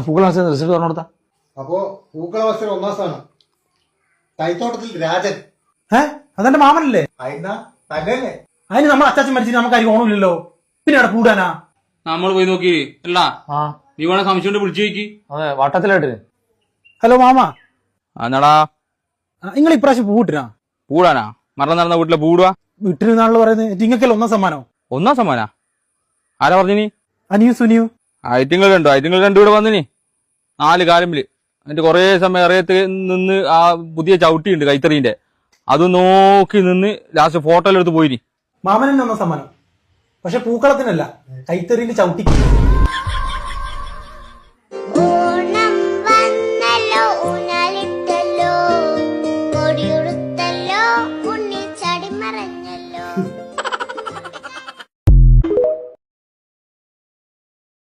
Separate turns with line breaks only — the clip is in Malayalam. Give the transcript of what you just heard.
പൂക്കള റിസൾട്ട് പറഞ്ഞു കൊടുത്താ.
അപ്പോ പൂക്കള മത്സരം 1ാം സ്ഥാനം കൈത്തോട്ടത്തിൽ രാജൻ.
അതെന്റെ മാമനല്ലേ?
തന്നെയല്ലേ?
അതിന് നമ്മൾ അച്ചാച്ചൻ മരിച്ചിട്ട് നമുക്കാരും ഓണമില്ലല്ലോ, പിന്നെ അവിടെ കൂടാനാ?
നമ്മൾ പോയി നോക്കി അല്ല നീ വേണേ സംശയം കൊണ്ട് വിളിച്ചു നോക്കി.
അതെ വട്ടത്തിലായിട്ട്.
ഹലോ മാമ,
എന്നാടാ
നിങ്ങൾ ഇപ്രാവശ്യം പൂവിട്ടിനാ?
പൂടാനാ? മരണം നടന്ന വീട്ടിലെ പൂടുവാ
വിട്ടിരുന്നാള് പറയുന്നത് നിങ്ങൾക്കല്ല 1ാം സമ്മാനോ?
1ാം സമ്മാനാ? ആരാ പറഞ്ഞിനി?
അനിയു സുനിയു.
ഐറ്റിങ്ങൾ രണ്ടു ഇവിടെ വന്നിനി 4 കാലമ്പില്. എന്നിട്ട് കൊറേ സമയം അറിയത്ത് നിന്ന് ആ പുതിയ ചവിട്ടിയുണ്ട് കൈത്തറീന്റെ, അത് നോക്കി നിന്ന് ലാസ്റ്റ് ഫോട്ടോയിലെടുത്ത് പോയിനി.
മാമനെ 1ാം സമ്മാനം, പക്ഷെ പൂക്കളത്തിനല്ല, കൈത്തറിന്റെ ചവിട്ടിക്ക്.